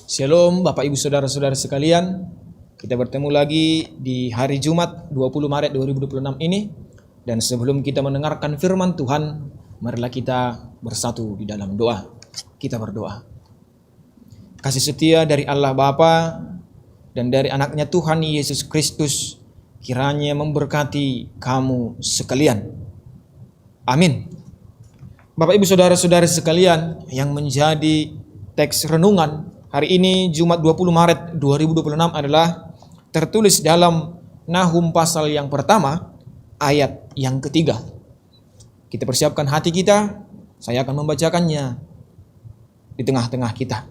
Shalom Bapak Ibu Saudara-saudara sekalian. Kita bertemu lagi di hari Jumat 20 Maret 2026 ini. Dan sebelum kita mendengarkan firman Tuhan, marilah kita bersatu di dalam doa. Kita berdoa. Kasih setia dari Allah Bapa dan dari anaknya Tuhan Yesus Kristus kiranya memberkati kamu sekalian. Amin. Bapak Ibu Saudara-saudara sekalian, yang menjadi teks renungan hari ini Jumat 20 Maret 2026 adalah tertulis dalam Nahum pasal yang pertama ayat yang ketiga. Kita persiapkan hati kita, saya akan membacakannya di tengah-tengah kita.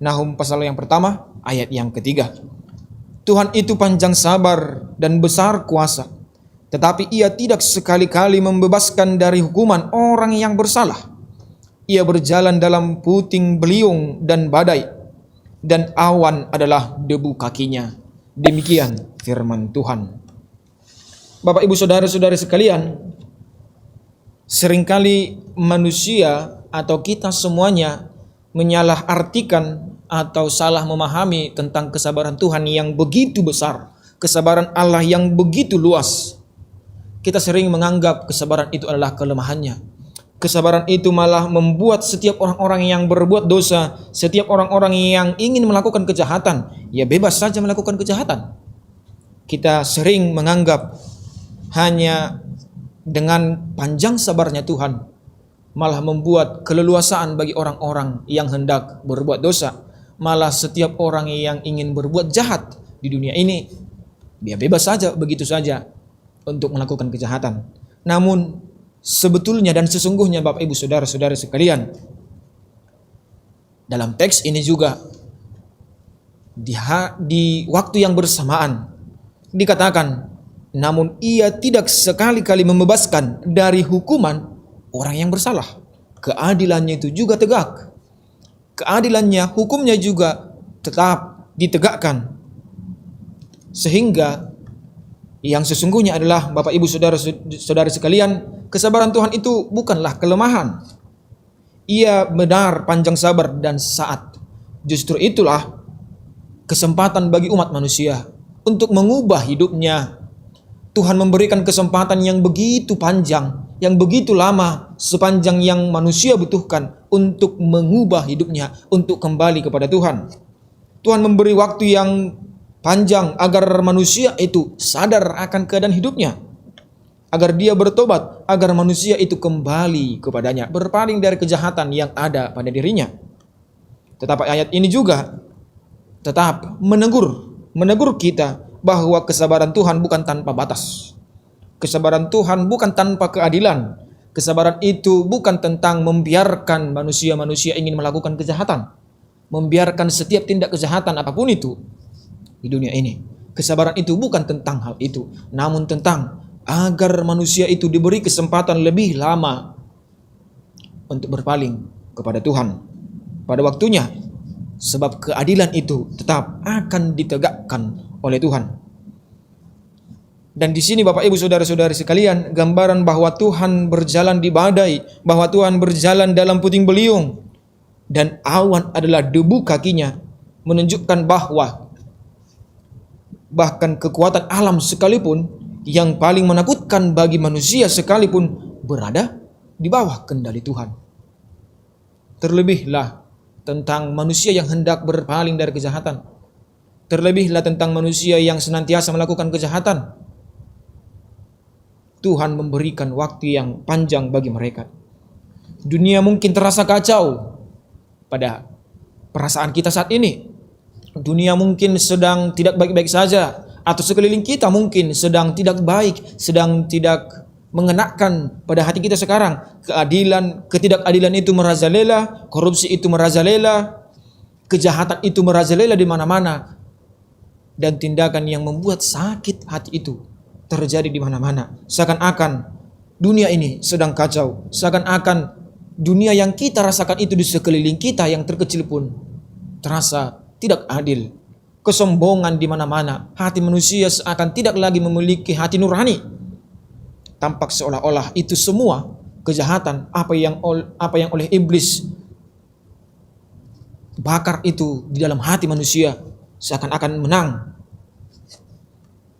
Nahum pasal yang pertama ayat yang ketiga. Tuhan itu panjang sabar dan besar kuasa, tetapi ia tidak sekali-kali membebaskan dari hukuman orang yang bersalah. Ia berjalan dalam puting beliung dan badai, dan awan adalah debu kakinya. Demikian firman Tuhan. Bapak Ibu Saudara-saudara sekalian, seringkali manusia atau kita semuanya menyalahartikan atau salah memahami tentang kesabaran Tuhan yang begitu besar, kesabaran Allah yang begitu luas. Kita sering menganggap kesabaran itu adalah kelemahannya. Kesabaran itu malah membuat setiap orang-orang yang berbuat dosa, setiap orang-orang yang ingin melakukan kejahatan, ya bebas saja melakukan kejahatan. Kita sering menganggap hanya dengan panjang sabarnya Tuhan malah membuat keleluasaan bagi orang-orang yang hendak berbuat dosa. Malah setiap orang yang ingin berbuat jahat di dunia ini, dia bebas saja, begitu saja untuk melakukan kejahatan. Namun sebetulnya dan sesungguhnya Bapak Ibu Saudara-saudara sekalian, dalam teks ini juga di waktu yang bersamaan dikatakan, namun ia tidak sekali-kali membebaskan dari hukuman orang yang bersalah. Keadilannya itu juga tegak. Keadilannya, hukumnya juga tetap ditegakkan. Sehingga yang sesungguhnya adalah Bapak Ibu Saudara-saudara sekalian, kesabaran Tuhan itu bukanlah kelemahan. Ia benar panjang sabar dan saat. Justru itulah kesempatan bagi umat manusia untuk mengubah hidupnya. Tuhan memberikan kesempatan yang begitu panjang, yang begitu lama, sepanjang yang manusia butuhkan untuk mengubah hidupnya, untuk kembali kepada Tuhan. Tuhan memberi waktu yang panjang agar manusia itu sadar akan keadaan hidupnya, agar dia bertobat, agar manusia itu kembali kepadanya, berpaling dari kejahatan yang ada pada dirinya. Tetapi ayat ini juga tetap menegur kita bahwa kesabaran Tuhan bukan tanpa batas. Kesabaran Tuhan bukan tanpa keadilan. Kesabaran itu bukan tentang membiarkan manusia-manusia ingin melakukan kejahatan, membiarkan setiap tindak kejahatan apapun itu di dunia ini. Kesabaran itu bukan tentang hal itu, namun tentang agar manusia itu diberi kesempatan lebih lama untuk berpaling kepada Tuhan pada waktunya, sebab keadilan itu tetap akan ditegakkan oleh Tuhan. Dan di sini Bapak Ibu Saudara-saudari sekalian, gambaran bahwa Tuhan berjalan di badai, bahwa Tuhan berjalan dalam puting beliung, dan awan adalah debu kakinya, menunjukkan bahwa bahkan kekuatan alam sekalipun, yang paling menakutkan bagi manusia sekalipun, berada di bawah kendali Tuhan. Terlebihlah tentang manusia yang hendak berpaling dari kejahatan. Terlebihlah tentang manusia yang senantiasa melakukan kejahatan. Tuhan memberikan waktu yang panjang bagi mereka. Dunia mungkin terasa kacau pada perasaan kita saat ini. Dunia mungkin sedang tidak baik-baik saja, atau sekeliling kita mungkin sedang tidak baik, sedang tidak mengenakan pada hati kita sekarang. Ketidakadilan itu merajalela, korupsi itu merajalela, kejahatan itu merajalela di mana-mana, dan tindakan yang membuat sakit hati itu terjadi di mana-mana. Seakan-akan dunia ini sedang kacau, seakan-akan dunia yang kita rasakan itu di sekeliling kita yang terkecil pun terasa tidak adil. Kesombongan di mana-mana. Hati manusia seakan tidak lagi memiliki hati nurani. Tampak seolah-olah itu semua kejahatan apa yang oleh iblis bakar itu di dalam hati manusia seakan-akan menang.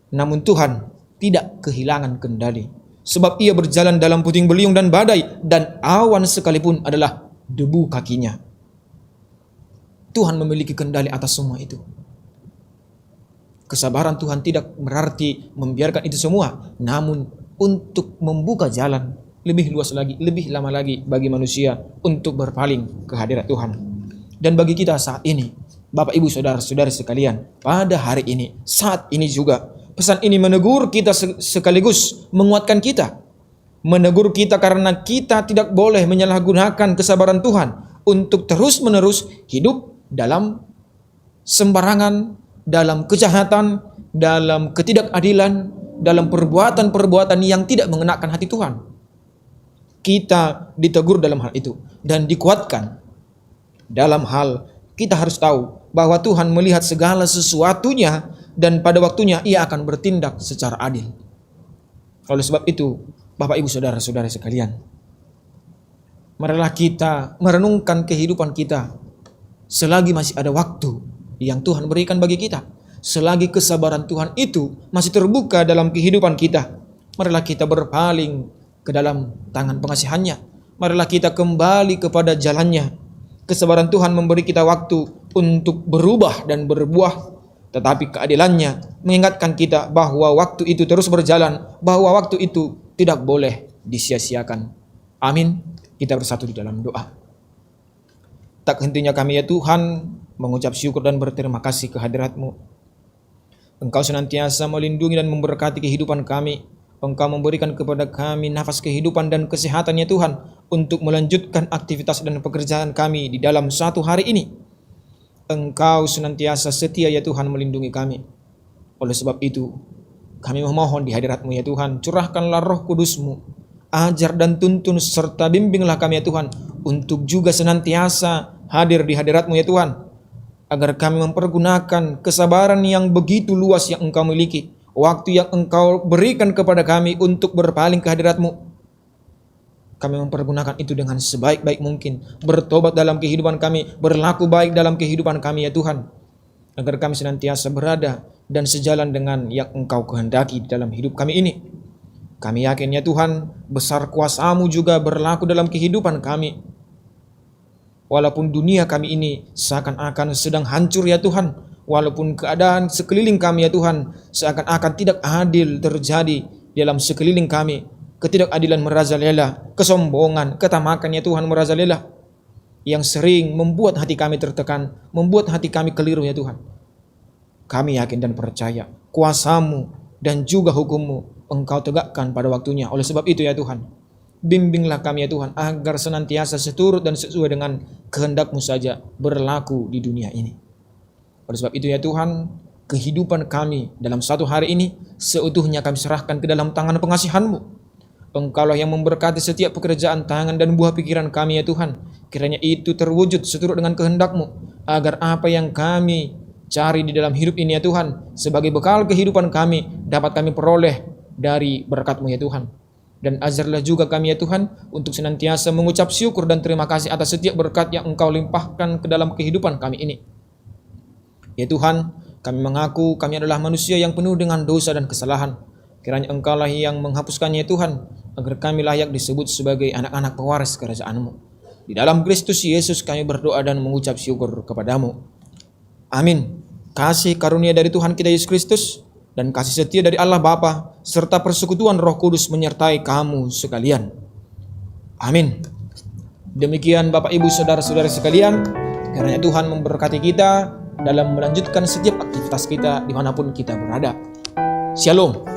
Namun Tuhan tidak kehilangan kendali, sebab ia berjalan dalam puting beliung dan badai, dan awan sekalipun adalah debu kakinya. Tuhan memiliki kendali atas semua itu. Kesabaran Tuhan tidak berarti membiarkan itu semua, namun untuk membuka jalan lebih luas lagi, lebih lama lagi bagi manusia untuk berpaling ke hadirat Tuhan. Dan bagi kita saat ini, Bapak Ibu Saudara-saudari sekalian, pada hari ini, saat ini juga, pesan ini menegur kita sekaligus menguatkan kita. Menegur kita karena kita tidak boleh menyalahgunakan kesabaran Tuhan untuk terus-menerus hidup dalam sembarangan, dalam kejahatan, dalam ketidakadilan, dalam perbuatan-perbuatan yang tidak mengenakan hati Tuhan. Kita ditegur dalam hal itu dan dikuatkan dalam hal kita harus tahu bahwa Tuhan melihat segala sesuatunya dan pada waktunya ia akan bertindak secara adil. Oleh sebab itu, Bapak Ibu Saudara-saudari sekalian, marilah kita merenungkan kehidupan kita selagi masih ada waktu yang Tuhan berikan bagi kita. Selagi kesabaran Tuhan itu masih terbuka dalam kehidupan kita, marilah kita berpaling ke dalam tangan pengasihannya. Marilah kita kembali kepada jalannya. Kesabaran Tuhan memberi kita waktu untuk berubah dan berbuah, tetapi keadilannya mengingatkan kita bahwa waktu itu terus berjalan, bahwa waktu itu tidak boleh disia-siakan. Amin. Kita bersatu di dalam doa. Tak hentinya kami ya Tuhan mengucap syukur dan berterima kasih kehadirat-Mu. Engkau senantiasa melindungi dan memberkati kehidupan kami. Engkau memberikan kepada kami nafas kehidupan dan kesehatan ya Tuhan untuk melanjutkan aktivitas dan pekerjaan kami di dalam satu hari ini. Engkau senantiasa setia ya Tuhan melindungi kami. Oleh sebab itu, kami memohon di hadirat-Mu ya Tuhan, curahkanlah Roh Kudus-Mu. Ajar dan tuntun serta bimbinglah kami ya Tuhan untuk juga senantiasa hadir di hadirat-Mu ya Tuhan, agar kami mempergunakan kesabaran yang begitu luas yang Engkau miliki, waktu yang Engkau berikan kepada kami untuk berpaling ke hadirat-Mu. Kami mempergunakan itu dengan sebaik-baik mungkin, bertobat dalam kehidupan kami, berlaku baik dalam kehidupan kami ya Tuhan, agar kami senantiasa berada dan sejalan dengan yang Engkau kehendaki dalam hidup kami ini. Kami yakin ya Tuhan, besar kuasa-Mu juga berlaku dalam kehidupan kami. Walaupun dunia kami ini seakan-akan sedang hancur ya Tuhan, walaupun keadaan sekeliling kami ya Tuhan seakan-akan tidak adil terjadi dalam sekeliling kami, ketidakadilan merajalela, kesombongan, ketamakan ya Tuhan merajalela, yang sering membuat hati kami tertekan, membuat hati kami keliru ya Tuhan. Kami yakin dan percaya kuasa-Mu dan juga hukum-Mu Engkau tegakkan pada waktunya. Oleh sebab itu ya Tuhan, bimbinglah kami ya Tuhan agar senantiasa seturut dan sesuai dengan kehendak-Mu saja berlaku di dunia ini. Oleh sebab itu ya Tuhan, kehidupan kami dalam satu hari ini seutuhnya kami serahkan ke dalam tangan pengasihan-Mu. Engkaulah yang memberkati setiap pekerjaan tangan dan buah pikiran kami ya Tuhan. Kiranya itu terwujud seturut dengan kehendak-Mu, agar apa yang kami cari di dalam hidup ini ya Tuhan, sebagai bekal kehidupan kami, dapat kami peroleh dari berkat-Mu ya Tuhan. Dan ajarlah juga kami ya Tuhan untuk senantiasa mengucap syukur dan terima kasih atas setiap berkat yang Engkau limpahkan ke dalam kehidupan kami ini. Ya Tuhan, kami mengaku kami adalah manusia yang penuh dengan dosa dan kesalahan. Kiranya Engkaulah yang menghapuskannya ya Tuhan, agar kami layak disebut sebagai anak-anak pewaris kerajaan-Mu. Di dalam Kristus Yesus kami berdoa dan mengucap syukur kepada-Mu. Amin. Kasih karunia dari Tuhan kita Yesus Kristus dan kasih setia dari Allah Bapa serta persekutuan Roh Kudus menyertai kamu sekalian. Amin. Demikian Bapak Ibu Saudara-saudari sekalian, kiranya Tuhan memberkati kita dalam melanjutkan setiap aktivitas kita dimanapun kita berada. Shalom.